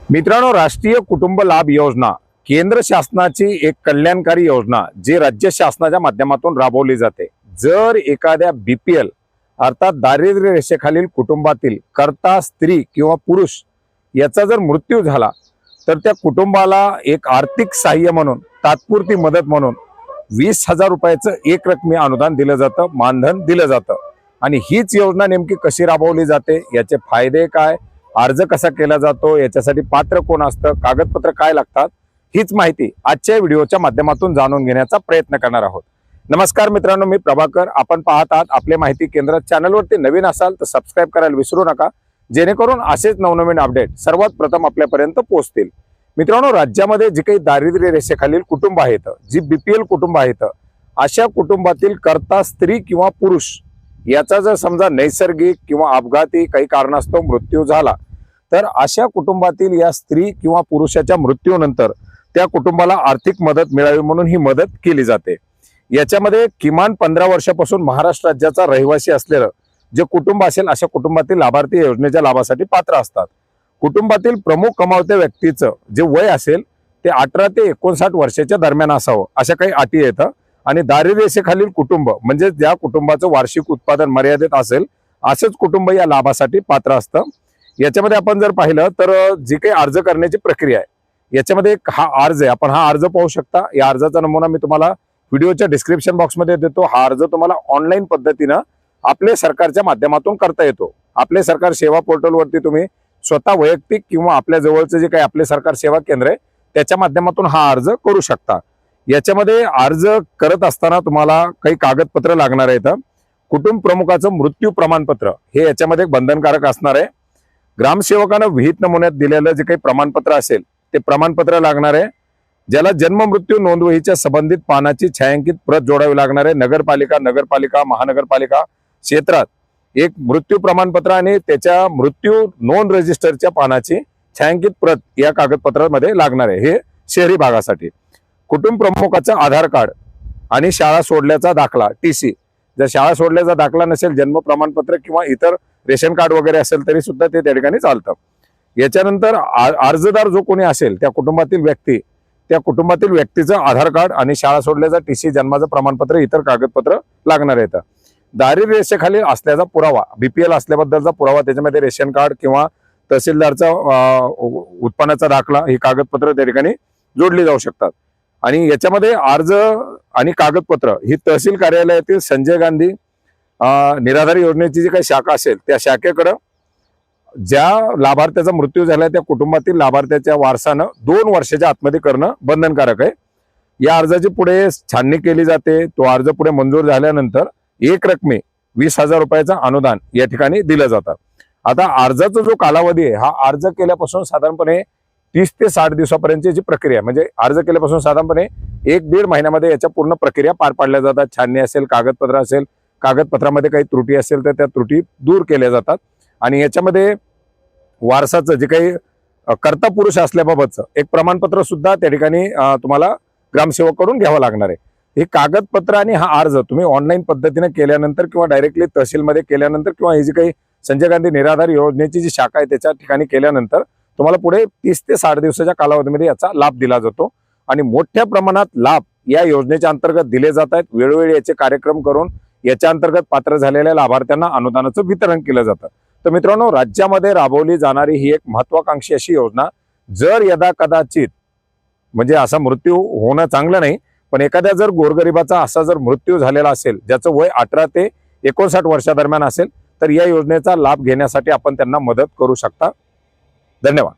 मित्रांनो, राष्ट्रीय कुटुंब लाभ योजना केंद्र शासनाची एक कल्याणकारी योजना जी राज्य शासनाच्या माध्यमातून राबवली जाते। जर एखाद्या बीपीएल अर्थात दारिद्र्य रेषेखालील कुटुंबातील कर्ता स्त्री किंवा पुरुष याचा जर मृत्यू झाला तर त्या कुटुंबाला एक आर्थिक सहाय्य म्हणून तात्पुरती मदत म्हणून 20,000 रुपयाचं एक रकमी अनुदान दिलं जातं, मानधन दिलं जातं। आणि हीच योजना नेमकी कशी राबवली जाते, याचे फायदे काय, अर्ज कसा केला जातो, याच्यासाठी पात्र कोण असतं, कागदपत्र काय लागतात, हीच माहिती आजच्या व्हिडिओच्या माध्यमातून जाणून घेण्याचा प्रयत्न करणार आहोत। नमस्कार मित्रांनो, मी प्रभाकर। आपण पाहत आहात आपले माहिती केंद्र। चॅनलवरती नवीन असाल तर सबस्क्राइब करायला विसरू नका, जेणेकरून असेच नवनवीन अपडेट सर्वात प्रथम आपल्यापर्यंत पोहोचतील। मित्रांनो, राज्यामध्ये जे काही दारिद्र्य रेषेखालील कुटुंब आहेत, जी बीपीएल कुटुंब आहेत, अशा कुटुंबातील कर्ता स्त्री किंवा पुरुष याचा जर समजा नैसर्गिक किंवा अपघाती काही कारणास्तव मृत्यू झाला तर अशा कुटुंबातील या स्त्री किंवा पुरुषाच्या मृत्यूनंतर त्या कुटुंबाला आर्थिक मदत मिळावी म्हणून ही मदत केली जाते। याच्यामध्ये किमान 15 वर्षापासून महाराष्ट्र राज्याचा रहिवासी असलेलं जे कुटुंब असेल अशा कुटुंबातील लाभार्थी योजनेच्या लाभासाठी पात्र असतात। कुटुंबातील प्रमुख कमावत्या व्यक्तीचं जे वय असेल ते 18 ते 59 वर्षाच्या दरम्यान असावं, अशा काही अटी येतात। आणि दारिद्र्य रेषेखालील कुटुंब म्हणजे ज्या कुटुंबाचं वार्षिक उत्पादन मर्यादित असेल असंच कुटुंब या लाभासाठी पात्र असतं। याच्यामध्ये आपण जर पाहिलं तर जी काही अर्ज करण्याची प्रक्रिया आहे याच्यामध्ये हा अर्ज आहे, आपण हा अर्ज पाहू शकता। या अर्जाचा नमुना मी तुम्हाला व्हिडिओच्या डिस्क्रिप्शन बॉक्समध्ये देतो। हा अर्ज तुम्हाला ऑनलाईन पद्धतीनं आपले सरकारच्या माध्यमातून करता येतो। आपले सरकार सेवा पोर्टलवरती तुम्ही स्वतः वैयक्तिक किंवा आपल्या जवळचं जे काही आपले सरकार सेवा केंद्र आहे त्याच्या माध्यमातून हा अर्ज करू शकता। याच्यामध्ये अर्ज करत असताना तुम्हाला काही कागदपत्र लागणार आहेत। कुटुंब प्रमुखाचं मृत्यू प्रमाणपत्र हे याच्यामध्ये बंधनकारक असणार आहे। ग्रामसेवकानं विहित नमुन्यात दिलेलं जे काही प्रमाणपत्र असेल ते प्रमाणपत्र लागणार आहे। ज्याला जन्म मृत्यू नोंदवहीच्या संबंधित पानाची छायांकित प्रत जोडावी लागणार आहे। नगरपालिका महानगरपालिका क्षेत्रात एक मृत्यू प्रमाणपत्र आणि त्याच्या मृत्यू नोंद रजिस्टरच्या पानाची छायांकित प्रत या कागदपत्रामध्ये लागणार आहे, हे शहरी भागासाठी। कुटुंब प्रमुखाचं आधार कार्ड आणि शाळा सोडल्याचा दाखला टीसी, जर शाळा सोडल्याचा दाखला नसेल, जन्म प्रमाणपत्र किंवा इतर रेशन कार्ड वगैरे असेल तरी सुद्धा ते त्या ठिकाणी चालतं। याच्यानंतर अर्जदार जो कोणी असेल त्या कुटुंबातील व्यक्तीचं आधार कार्ड आणि शाळा सोडल्याचा टीसी, जन्माचं प्रमाणपत्र, इतर कागदपत्र लागणार आहेत। दारिद्र्य रेषेखाली असल्याचा पुरावा, बीपीएल असल्याबद्दलचा पुरावा, त्याच्यामध्ये रेशन कार्ड किंवा तहसीलदारचा उत्पन्नाचा दाखला ही कागदपत्र त्या ठिकाणी जोडली जाऊ शकतात। आणि याच्यामध्ये अर्ज आणि कागदपत्र ही तहसील कार्यालयातील संजय गांधी निराधार योजनेची जी काही शाखा असेल त्या शाखेकडे ज्या लाभार्थ्याचा मृत्यू झाला त्या कुटुंबातील लाभार्थ्याच्या वारसानं 2 वर्षाच्या आतमध्ये करणं बंधनकारक आहे। या अर्जाची पुढे छाननी केली जाते। तो अर्ज पुढे मंजूर झाल्यानंतर एक रकमी 20,000 रुपयाचं अनुदान या ठिकाणी दिलं जातं। आता अर्जाचा जो कालावधी आहे हा अर्ज केल्यापासून साधारणपणे 30 ते 60 दिवसापर्यंतची जी प्रक्रिया, म्हणजे अर्ज केल्यापासून साधारणपणे 1-1.5 महिन्यामध्ये याच्या पूर्ण प्रक्रिया पार पाडल्या जातात। छाननी असेल, कागदपत्र असेल, कागदपत्रामध्ये काही त्रुटी असेल तर त्या त्रुटी दूर केल्या जातात। आणि याच्यामध्ये वारसाचं जे काही कर्ता पुरुष असल्याबाबतचं एक प्रमाणपत्र सुद्धा त्या ठिकाणी तुम्हाला ग्रामसेवकाकडून घ्यावं लागणार आहे। हे कागदपत्र आणि हा अर्ज तुम्ही ऑनलाईन पद्धतीने केल्यानंतर किंवा डायरेक्टली तहसीलमध्ये केल्यानंतर किंवा ही जी काही संजय गांधी निराधार योजनेची जी शाखा आहे त्याच्या ठिकाणी केल्यानंतर तुम्हाला पुढे 30 ते 60 दिवसाच्या कालावधीमध्ये याचा लाभ दिला जातो। आणि मोठ्या प्रमाणात लाभ या योजनेच्या अंतर्गत दिले जात आहेत। वेळोवेळी याचे कार्यक्रम करून याच्या अंतर्गत पात्र झालेल्या लाभार्थ्यांना अनुदानाचं वितरण केलं जातं। तर मित्रांनो, राज्यामध्ये राबवली जाणारी ही एक महत्वाकांक्षी अशी योजना, जर यदा कदाचित म्हणजे असा मृत्यू होणं चांगलं नाही, पण एखाद्या जर गोरगरिबाचा असा जर मृत्यू झालेला असेल ज्याचं वय 18 ते 59 वर्षादरम्यान असेल तर या योजनेचा लाभ घेण्यासाठी आपण त्यांना मदत करू शकता। धन्यवाद।